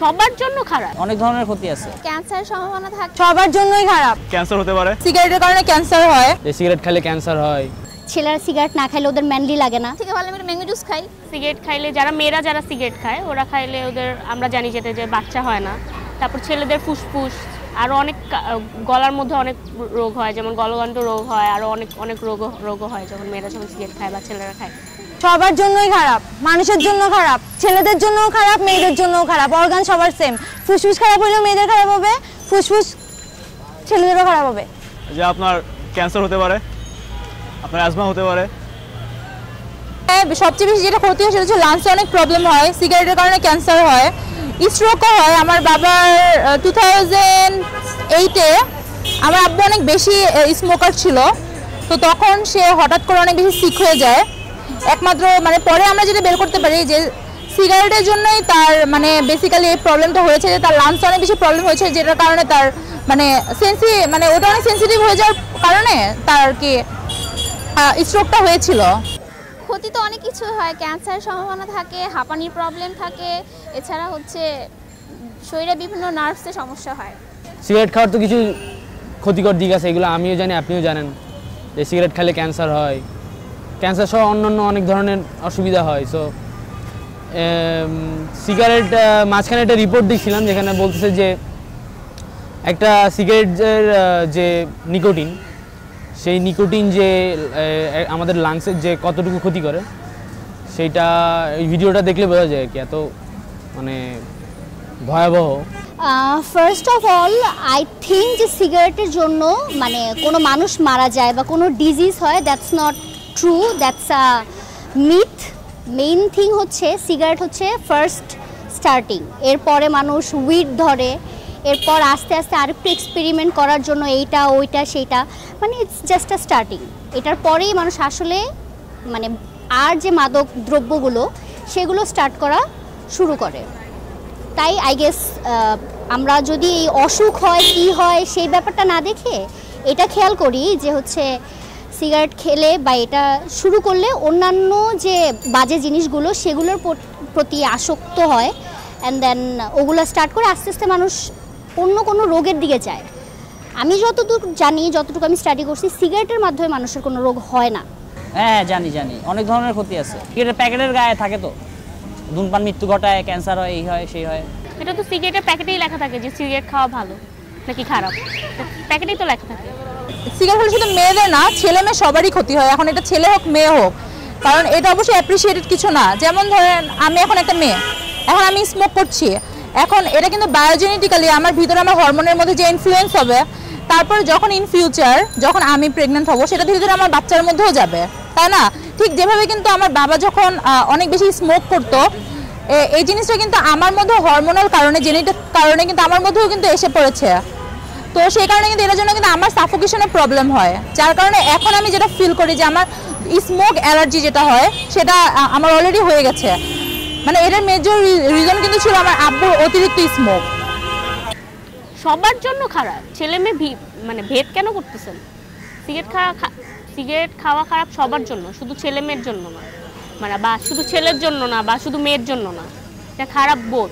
সবার জন্য খারাপ, অনেক ধরনের ক্ষতি আছে। ক্যান্সারের সম্ভাবনা থাকে, সবার জন্যই খারাপ। ক্যান্সার হতে পারে, সিগারেটের কারণে ক্যান্সার হয়, সিগারেট খেলে ক্যান্সার হয়। ছেলেরা সিগারেট না খাইলে ওদের ম্যানলি লাগে না। থেকে ভালো আমরা ম্যাঙ্গো জুস খাই। সিগারেট খাইলে মেয়েরা যারা সিগারেট খায় ওরা খাইলে ওদের আমরা জানি যেতে যে বাচ্চা হয় না। তারপর ছেলেদের ফুসফুস আরও অনেক গলার মধ্যে অনেক রোগ হয়, যেমন গলগণ্ড রোগ হয়, আরও অনেক রোগ হয় যখন মেয়েরা যখন সিগারেট খায় বা ছেলেরা খায়। সবার জন্যই খারাপ, মানুষের জন্য খারাপ, ছেলেদের জন্যও খারাপ, মেয়েদের জন্যও খারাপ। অর্গান সবার সেম, ফুসফুস খারাপ হলেও মেয়েদের খারাপ হবে, ফুসফুস ছেলেদেরও খারাপ হবে। যে আপনার ক্যান্সার হতে পারে, আপনার অ্যাজমা হতে পারে। সবচেয়ে বেশি যেটা ক্ষতি হয় সেটা হচ্ছে লাংসে অনেক প্রবলেম হয়, সিগারেটের কারণে ক্যান্সার হয়, স্ট্রোকও হয়। আমার বাবার 2008-এ আমার আব্বু অনেক বেশি স্মোকার ছিল, তো তখন সে হঠাৎ করে অনেক বেশি সিক হয়ে যায়। একমাত্র পরে আমরা যেটা বের করতে পারি যে সিগারেটের জন্যই তার বেসিক্যালি এই প্রবলেমটা হয়েছে, যে তার লাংসে অনেক বেশি প্রবলেম হয়েছে, যেটার কারণে তার ওটা অনেক সেন্সিটিভ হয়ে যাওয়ার কারণে তার কি স্ট্রোকটা হয়েছিল। ক্ষতি তো অনেক কিছু হয়, ক্যান্সারের সম্ভাবনা থাকে, হাঁপানির প্রবলেম থাকে, এছাড়া হচ্ছে শরীরে বিভিন্ন নার্ভসের সমস্যা হয়। সিগারেট খাওয়ার তো কিছু ক্ষতিকর দিক আছে, এগুলো আমিও জানি, আপনিও জানেন, যে সিগারেট খেলে ক্যান্সার হয়, ক্যান্সার সহ অন্যান্য অনেক ধরনের অসুবিধা হয়। সো সিগারেট মাঝখানে একটা রিপোর্ট দেখছিলাম যেখানে বলতেছে যে একটা সিগারেটের যে নিকোটিন, সেই নিকোটিন যে আমাদের লাংসের যে কতটুকু ক্ষতি করে সেইটা এই ভিডিওটা দেখলে বোঝা যায় কি এত ভয়াবহ। First of all I think যে সিগারেটের জন্য কোনো মানুষ মারা যায় বা কোনো ডিজিজ হয়, that's not true, that's a myth. Main thing হচ্ছে সিগারেট হচ্ছে ফার্স্ট স্টার্টিং, এরপরে মানুষ উইড ধরে, এরপর আস্তে আস্তে আরেকটু এক্সপেরিমেন্ট করার জন্য এইটা ওইটা সেইটা, ইটস জাস্ট আ স্টার্টিং। এটার পরেই মানুষ আসলে আর যে মাদক দ্রব্যগুলো সেগুলো স্টার্ট করা শুরু করে। তাই আই গেস আমরা যদি এই অসুখ হয় কি হয় সেই ব্যাপারটা না দেখে এটা খেয়াল করি যে হচ্ছে সিগারেট খেলে বা এটা শুরু করলে অন্যান্য যে বাজে জিনিসগুলো সেগুলোর প্রতি আসক্ত হয়, অ্যান্ড দেন ওগুলো স্টার্ট করে আস্তে আস্তে মানুষ অন্য কোনো রোগের দিকে যায়। আমি যতটুকু জানি, যতটুকু আমি স্টাডি করছি, সিগারেটের মাধ্যমে মানুষের কোনো রোগ হয় না। হ্যাঁ জানি, অনেক ধরনের ক্ষতি আছে। সিগারেটের প্যাকেটের গায়ে থাকে তো ধূমপান মৃত্যু ঘটায়, ক্যান্সার হয়, এই হয় সেই হয়। এটা তো সিগারেটের প্যাকেটেই লেখা থাকে যে সিগারেট খাওয়া ভালো নাকি খারাপ, প্যাকেটেই তো লেখা থাকে। সিগারেট হলে শুধু মেয়েদের না, ছেলে মেয়ে সবারই ক্ষতি হয়, এখন এটা ছেলে হোক মেয়ে হোক, কারণ এটা অবশ্যই অ্যাপ্রিসিয়েটেড কিছু না। যেমন ধরেন আমি এখন একটা মেয়ে, এখন আমি স্মোক করছি, এখন এটা কিন্তু বায়োজেনেটিক্যালি আমার ভিতরে আমার হরমোনের মধ্যে যে ইনফ্লুয়েন্স হবে, তারপর যখন ইন ফিউচার যখন আমি প্রেগনেন্ট হব সেটা ধীরে ধীরে আমার বাচ্চার মধ্যেও যাবে, তাই না? ঠিক যেভাবে কিন্তু আমার বাবা যখন অনেক বেশি স্মোক করতো, এই জিনিসটা কিন্তু আমার মধ্যে হরমোনাল কারণে, জেনেটিক কারণে কিন্তু আমার মধ্যেও কিন্তু এসে পড়েছে। তো সেই কারণে কিন্তু এটার জন্য কিন্তু আমার সাফোকেশনের প্রবলেম হয়, যার কারণে এখন আমি যেটা ফিল করি যে আমার স্মোক অ্যালার্জি যেটা হয় সেটা আমার অলরেডি হয়ে গেছে। এটার মেজর রিজন কিন্তু ছিল আমার আব্বুর অতিরিক্ত স্মোক। সবার জন্য খারাপ, ছেলে মেয়ে ভেদ কেন করতেছেন? সিগারেট খাওয়া খারাপ সবার জন্য, শুধু ছেলে মেয়ের জন্য না, বা শুধু ছেলের জন্য না, বা শুধু মেয়ের জন্য না, এটা খারাপ বোধ।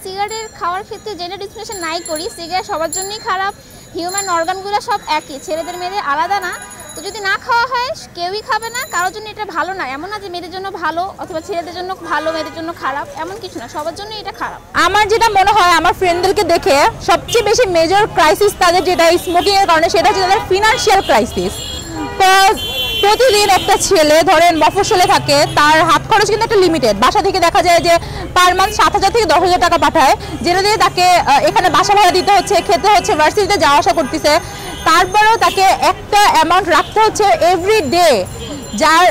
সিগারেট খাওয়ার ক্ষেত্রে জেন্ডার ডিসক্রিমিনেশন নাই করি, সিগারেট সবার জন্যই খারাপ। হিউম্যান অর্গানগুলো সব একই, ছেলেদের মেয়েদের আলাদা না। তো যদি না খাওয়া হয় কেউই খাবে না, কারোর জন্য এটা ভালো না। এমন না যে মেয়েদের জন্য ভালো অথবা ছেলেদের জন্য ভালো, মেয়েদের জন্য খারাপ, এমন কিছু না, সবার জন্যই এটা খারাপ। আমার যেটা মনে হয়, আমার ফ্রেন্ডদেরকে দেখে সবচেয়ে বেশি মেজর ক্রাইসিস তাদের যেটা স্মোকিং এর কারণে, সেটা হচ্ছে তাদের ফিনান্সিয়াল ক্রাইসিস। প্রতিদিন একটা ছেলে ধরেন মফস্বলে থাকে, তার হাত খরচ কিন্তু একটা লিমিটেড। বাসা থেকে দেখা যায় যে পার মান্থ 7,000 থেকে 10,000 টাকা পাঠায়, যেটা দিয়ে তাকে এখানে বাসা ভাড়া দিতে হচ্ছে, খেতে হচ্ছে, ভার্সিটিতে যাওয়া আসা করতেছে। তারপরেও তাকে একটা অ্যামাউন্ট রাখতে হচ্ছে এভরি ডে, যার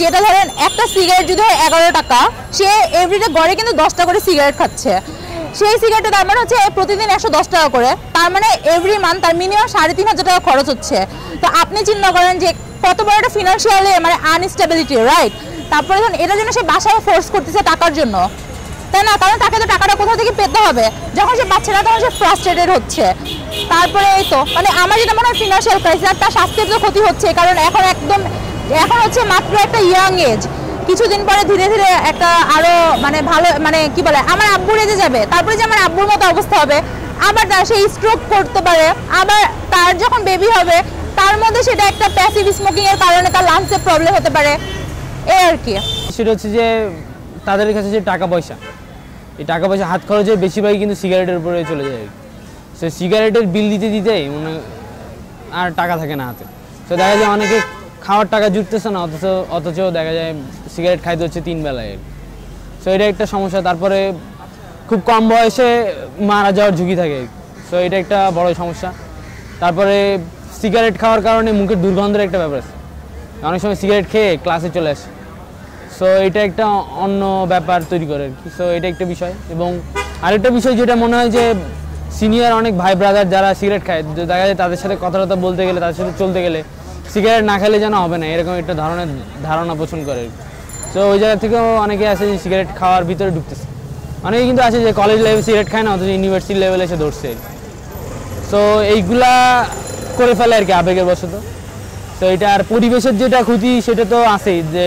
যেটা ধরেন একটা সিগারেট যদি হয় 11 টাকা, সে এভরিডে গড়ে কিন্তু 10টা করে সিগারেট খাচ্ছে। সেই সিগারেটটা তার হচ্ছে প্রতিদিন 110 টাকা করে, তার এভরি মান্থ তার মিনিমাম 3,500 টাকা খরচ হচ্ছে। তো আপনি চিন্তা করেন যে কত বড় একটা ফিনান্সিয়ালি আনস্টেবিলিটি, রাইট? তারপরে ধরুন এটার জন্য সে বাসায় ফোর্স করতেছে টাকার জন্য, তাই না? কারণ তাকে তো টাকাটা কোথা থেকে পেতে হবে, যখন সে পাচ্ছে না তখন সে ফ্রাস্ট্রেটেড হচ্ছে। তারপরে এই তো আমার যেটা মনে হয় ফিনান্সিয়াল ক্রাইসিস, আর তার স্বাস্থ্যের তো ক্ষতি হচ্ছে, কারণ এখন হচ্ছে মাত্র একটা ইয়াং এজ, কিছুদিন পরে ধীরে ধীরে একটা আরো মানে ভালো মানে কি বলে আমার আব্বু রেজে যাবে, তারপরে যে আমার আব্বুর মতো অবস্থা হবে, আবার তার সেই স্ট্রোক করতে পারে, আবার তার যখন বেবি হবে তার মধ্যে সেটা একটা প্যাসিভ স্মোকিং এর কারণে তার লাংসে প্রবলেম হতে পারে, এই আর কি। সেটা হচ্ছে যে তাদের কাছে যে টাকা পয়সা, এই টাকা পয়সা হাত খরচের বেশিরভাগই কিন্তু সিগারেটের উপরে চলে যায়। সে সিগারেটের বিল দিতে দিতেই মানে আর টাকা থাকে না হাতে। তো দেখা যায় অনেকে খাওয়ার টাকা জুটতেছে না, অথচ দেখা যায় সিগারেট খাইতে হচ্ছে 3 বেলায়। সো এটা একটা সমস্যা। তারপরে খুব কম বয়সে মারা যাওয়ার ঝুঁকি থাকে, সো এটা একটা বড় সমস্যা। তারপরে সিগারেট খাওয়ার কারণে মুখের দুর্গন্ধের একটা ব্যাপার আছে, অনেক সময় সিগারেট খেয়ে ক্লাসে চলে আসে। সো এটা একটা অন্য ব্যাপার তৈরি করে আর কি। সো এটা একটা বিষয়। এবং আরেকটা বিষয় যেটা মনে হয় যে সিনিয়র অনেক ভাই ব্রাদার যারা সিগারেট খায়, দেখা যায় তাদের সাথে কথা বলতে গেলে, তাদের সাথে চলতে গেলে সিগারেট না খেলে যেন হবে না, এরকম একটা ধারণা পোষণ করে। সো ওই জায়গা থেকেও অনেকে আছে যে সিগারেট খাওয়ার ভিতরে ঢুকতেছে। অনেকে কিন্তু আছে যে কলেজ লেভেলে সিগারেট খায় না, অথচ ইউনিভার্সিটি লেভেলে এসে ধরছে। সো এইগুলা করে ফেলে আর কি আবেগের বশত। তো এটা আর পরিবেশের যেটা ক্ষতি সেটা তো আছেই, যে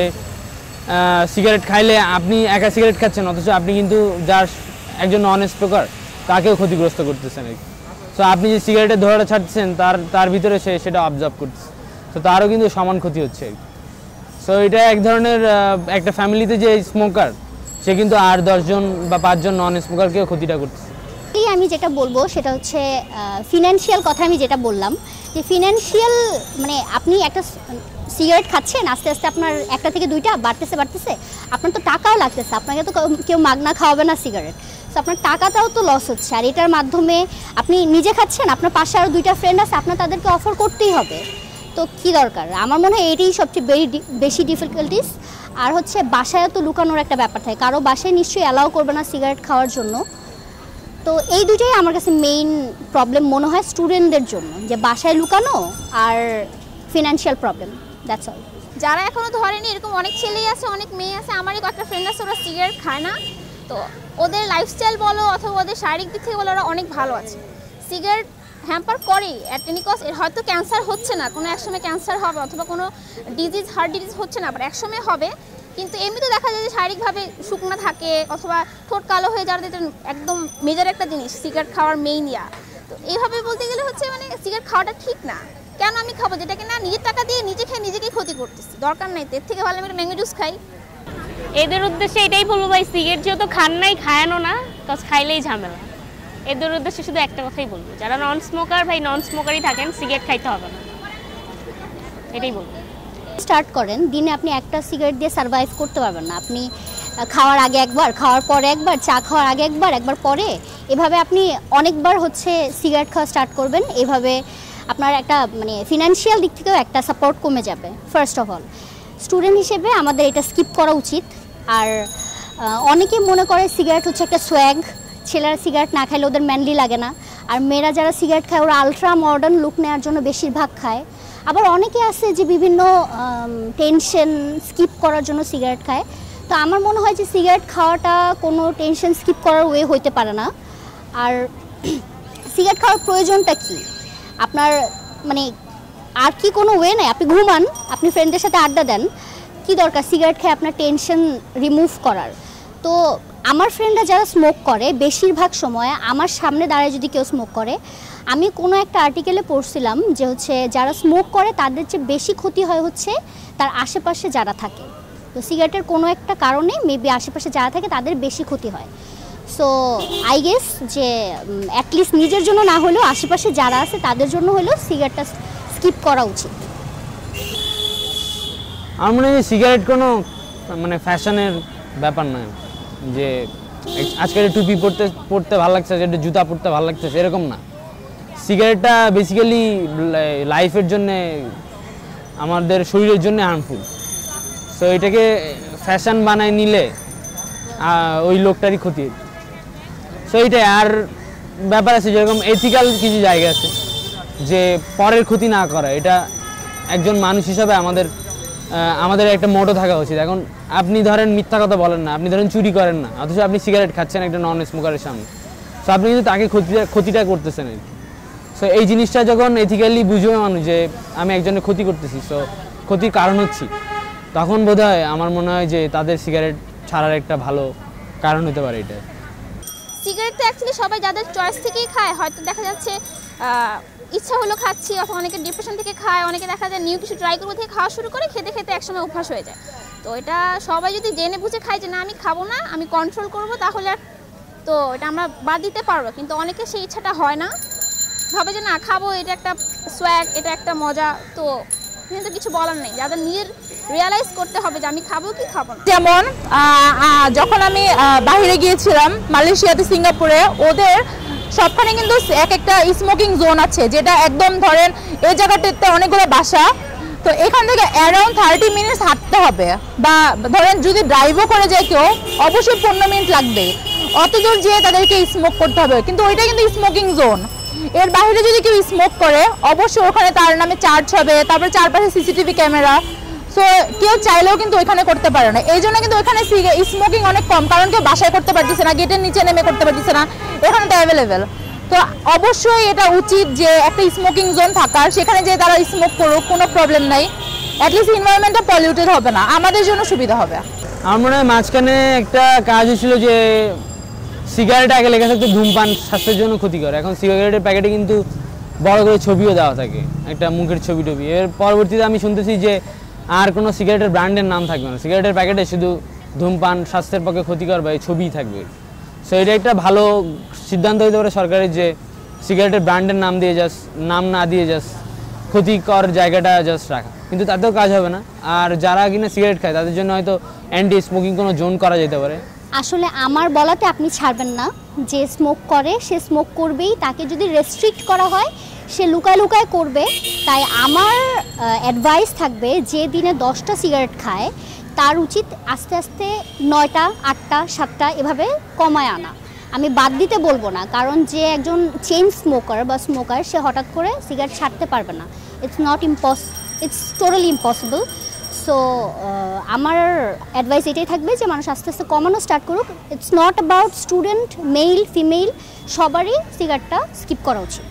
সিগারেট খাইলে আপনি একা সিগারেট খাচ্ছেন, অথচ আপনি কিন্তু যার একজন নন স্মোকার তাকেও ক্ষতিগ্রস্ত করতেছেন আর কি। সো আপনি যে সিগারেটের ধোঁয়াটা ছাড়তেছেন তার ভিতরে সেটা অবজার্ভ করতেছে, তো তারও কিন্তু সমান ক্ষতি হচ্ছে আর কি। সো এটা এক ধরনের একটা ফ্যামিলিতে যে স্মোকার সে কিন্তু আর 10 জন বা 5 জন নন স্মোকারকেও ক্ষতিটা করতেছে। আমি যেটা বলবো সেটা হচ্ছে ফিনান্সিয়াল কথা। আমি যেটা বললাম যে ফিনান্সিয়াল মানে আপনি একটা সিগারেট খাচ্ছেন, আস্তে আস্তে আপনার একটা থেকে 2টা বাড়তেছে, আপনার তো টাকাও লাগতেছে, আপনাকে তো কেউ মাগনা খাওয়াবে না সিগারেট। তো আপনার টাকাটাও তো লস হচ্ছে, আর এটার মাধ্যমে আপনি নিজে খাচ্ছেন, আপনার পাশে আরও 2টা ফ্রেন্ড আছে, আপনার তাদেরকে অফার করতেই হবে। তো কী দরকার? আমার মনে হয় এটাই সবচেয়ে বেশি ডিফিকাল্টিস। আর হচ্ছে বাসায় তো লুকানোর একটা ব্যাপার থাকে, কারো বাসায় নিশ্চয়ই অ্যালাউ করবে না সিগারেট খাওয়ার জন্য। তো এই দুটোই আমার কাছে মেইন প্রবলেম মনে হয় স্টুডেন্টদের জন্য, যে বাসায় লুকানো আর ফিনান্সিয়াল প্রবলেম, দ্যাটস অল। যারা এখনো ধরেনি এরকম অনেক ছেলেই আছে, অনেক মেয়ে আছে। আমারই কয়েকটা ফ্রেন্ড আছে, ওরা সিগারেট খায় না। তো ওদের লাইফস্টাইল বলো অথবা ওদের শারীরিক দিক থেকে বলো ওরা অনেক ভালো আছে। সিগারেট হ্যাম্পার করেই অ্যাট এনি কস্ট। এর হয়তো ক্যান্সার হচ্ছে না, কোনো একসময় ক্যান্সার হবে, অথবা কোনো ডিজিজ হার্ট ডিজিজ হচ্ছে না, আবার একসময় হবে। কিন্তু এমনিতে দেখা যায় যে শারীরিকভাবে শুকনা থাকে, অথবা ঠোঁট কালো হয়ে যাওয়ার একদম মেজর একটা জিনিস সিগারেট খাওয়ার মেইন ইয়া। তো এইভাবে বলতে গেলে হচ্ছে মানে সিগারেট খাওয়াটা ঠিক না। কেন আমি খাবো যেটাকে না নিজের টাকা দিয়ে নিজে খেয়ে নিজেকেই ক্ষতি করতেছি? দরকার নাই, এর থেকে ভালো আমি একটা ম্যাঙ্গো জুস খাই। এদের উদ্দেশ্যে এটাই বলবো, ভাই সিগারেট যেহেতু খান নাই খায়ানো না, কজ খাইলেই ঝামেলা। এদের উদ্দেশ্যে শুধু একটা কথাই বলবো, যারা নন স্মোকার ভাই নন স্মোকারই থাকেন, সিগারেট খাইতে হবে না, এটাই বলবো। স্টার্ট করেন, দিনে আপনি একটা সিগারেট দিয়ে সারভাইভ করতে পারবেন না। আপনি খাওয়ার আগে একবার, খাওয়ার পরে একবার, চা খাওয়ার আগে একবার পরে, এভাবে আপনি অনেকবার হচ্ছে সিগারেট খাওয়া স্টার্ট করবেন। এভাবে আপনার একটা মানে ফিনান্সিয়াল দিক থেকেও একটা সাপোর্ট কমে যাবে। ফার্স্ট অফ অল স্টুডেন্ট হিসেবে আমাদের এটা স্কিপ করা উচিত। আর অনেকে মনে করে সিগারেট হচ্ছে একটা সোয়াগ, ছেলেরা সিগারেট না খাইলে ওদের ম্যানলি লাগে না, আর মেয়েরা যারা সিগারেট খায় ওরা আলট্রা মডার্ন লুক নেওয়ার জন্য বেশিরভাগ খায়। আবার অনেকে আছে যে বিভিন্ন টেনশন স্কিপ করার জন্য সিগারেট খায়। তো আমার মনে হয় যে সিগারেট খাওয়াটা কোনো টেনশন স্কিপ করার ওয়ে হইতে পারে না। আর সিগারেট খাওয়ার প্রয়োজনটা কি আপনার, মানে আর কি কোনো ওয়ে নেই? আপনি ঘুমান, আপনি ফ্রেন্ডদের সাথে আড্ডা দেন, কি দরকার সিগারেট খেয়ে আপনার টেনশন রিমুভ করার? তো আমার ফ্রেন্ডরা যারা স্মোক করে বেশিরভাগ সময় আমার সামনে দাঁড়ায় যদি কেউ স্মোক করে, আমি কোনো একটা আর্টিকেলে পড়ছিলাম যে হচ্ছে যারা স্মোক করে তাদের চেয়ে বেশি ক্ষতি হয় হচ্ছে তার আশেপাশে যারা থাকে। তো সিগারেটের কোনো একটা কারণে মেবি আশেপাশে যারা থাকে তাদের বেশি ক্ষতি হয়। সো আই গেস যে অ্যাটলিস্ট নিজের জন্য না হলেও আশেপাশে যারা আছে তাদের জন্য হলেও সিগারেটটা স্কিপ করা উচিত। আমার মনে হয় সিগারেট কোনো মানে ফ্যাশনের ব্যাপার নয়, যে আজকাল টুপি পরতে ভালো লাগছে, একটা জুতা পরতে ভালো লাগছে, এরকম না। সিগারেটটা বেসিক্যালি লাইফের জন্যে, আমাদের শরীরের জন্য হার্মফুল। সো এটাকে ফ্যাশন বানায় নিলে ওই লোকটারই ক্ষতি। সো এইটাই। আর ব্যাপার আছে যেরকম এথিক্যাল কিছু জায়গা আছে যে পরের ক্ষতি না করা, এটা একজন মানুষ হিসাবে আমাদের একটা মোটো থাকা উচিত। এখন আপনি ধরেন মিথ্যা কথা বলেন না, আপনি ধরেন চুরি করেন না, অথচ আপনি সিগারেট খাচ্ছেন একটা নন স্মোকারের সামনে। সো আপনি কিন্তু তাকে ক্ষতিটা করতেছেন। সো এই জিনিসটা যখন এথিক্যালি বুঝবে মানুষ যে আমি একজনের ক্ষতি করতেছি, সো ক্ষতির কারণ হচ্ছি, তখন বোধহয় আমার মনে হয় যে তাদের সিগারেট ছাড়ার একটা ভালো কারণ হতে পারে এটা। সিগারেট তো অ্যাকচুয়ালি সবাই যাদের চয়েস থেকেই খায়, হয়তো দেখা যাচ্ছে ইচ্ছা হলো খাচ্ছি, অথবা অনেকে ডিপ্রেশন থেকে খায়, অনেকে দেখা যায় নিউ কিছু ট্রাই করবো থেকে খাওয়া শুরু করে, খেতে খেতে একসময় অভ্যাস হয়ে যায়। তো এটা সবাই যদি জেনে বুঝে খায় যে না আমি খাবো না, আমি কন্ট্রোল করবো, তাহলে তো এটা আমরা বাদ দিতে পারবো। কিন্তু অনেকে সেই ইচ্ছাটা হয় না, ভাবে যে না খাবো, এটা একটা সোয়াগ, এটা একটা মজা। তো কিন্তু কিছু বলার নেই, যাদের নিজের রিয়ালাইজ করতে হবে যে আমি খাবো কি খাবো না। যেমন যখন আমি বাইরে গিয়েছিলাম মালয়েশিয়াতে, সিঙ্গাপুরে, ওদের সবখানে কিন্তু এক একটা স্মোকিং জোন আছে, যেটা একদম ধরেন এই জায়গাটাতে অনেকগুলো বাসা, তো এখান থেকে অ্যারাউন্ড 30 মিনিটস হাঁটতে হবে, বা ধরেন যদি ড্রাইভও করে যায় কেউ অবশ্যই 15 মিনিট লাগবে, অত দূর যেয়ে তাদেরকে স্মোক করতে হবে। কিন্তু ওইটা কিন্তু স্মোকিং জোন, এর বাইরে যদি কেউ স্মোক করে অবশ্যই ওখানে তার নামে চার্জ হবে, তারপরে চারপাশে সিসিটিভি ক্যামেরা, সো কেউ চাইলেও কিন্তু ওইখানে করতে পারে না। এই জন্য কিন্তু ওইখানে স্মোকিং অনেক কম, কারণ কেউ বাসায় করতে পারতেছে না, গেটের নিচে নেমে করতে পারতেছে না, এখানে তো অ্যাভেলেবেল। তো অবশ্যই এটা উচিত যে একটা স্মোকিং জোন থাকার, সেখানে যে তারা স্মোক করুক, কোনো প্রবলেম নাই, অ্যাটলিস্ট এনভায়রনমেন্টটা পলিউটেড হবে না, আমাদের জন্য সুবিধা হবে। আমার মনে হয় মাঝখানে একটা কাজ হয়েছিল যে সিগারেট আগে লেখা থাকতো ধূমপান স্বাস্থ্যের জন্য ক্ষতিকর, এখন সিগারেটের প্যাকেটে কিন্তু বড় করে ছবিও দেওয়া থাকে, একটা মুখের ছবি টবি। এর পরবর্তীতে আমি শুনতেছি যে আর কোনো সিগারেটের ব্র্যান্ডের নাম থাকবে না, সিগারেটের প্যাকেটে শুধু ধূমপান স্বাস্থ্যের পক্ষে ক্ষতিকর বা এই ছবিই থাকবে। সো এটা একটা ভালো সিদ্ধান্ত হতে পারে সরকারের, যে সিগারেটের ব্র্যান্ডের নাম দিয়ে জাস্ট, নাম না দিয়ে জাস্ট ক্ষতিকর জায়গাটা জাস্ট রাখা, কিন্তু তাতেও কাজ হবে না। আর যারা কিনা সিগারেট খায় তাদের জন্য হয়তো অ্যান্টি স্মোকিং কোনো জোন করা যেতে পারে। আসলে আমার বলাতে আপনি ছাড়বেন না, যে স্মোক করে সে স্মোক করবেই, তাকে যদি রেস্ট্রিক্ট করা হয় সে লুকায় লুকায় করবে। তাই আমার অ্যাডভাইস থাকবে, যে দিনে 10টা সিগারেট খায় তার উচিত আস্তে আস্তে 9টা, 8টা, 7টা এভাবে কমায় আনা। আমি বাদ দিতে বলবো না, কারণ যে একজন চেইন স্মোকার বা স্মোকার সে হঠাৎ করে সিগারেট ছাড়তে পারবে না, ইটস টোটালি ইম্পসিবল। সো আমার অ্যাডভাইস এটাই থাকবে যে মানুষ আস্তে আস্তে কমানো স্টার্ট করুক। It's not about student, male, female, সবারই সিগারেটটা স্কিপ করা উচিত।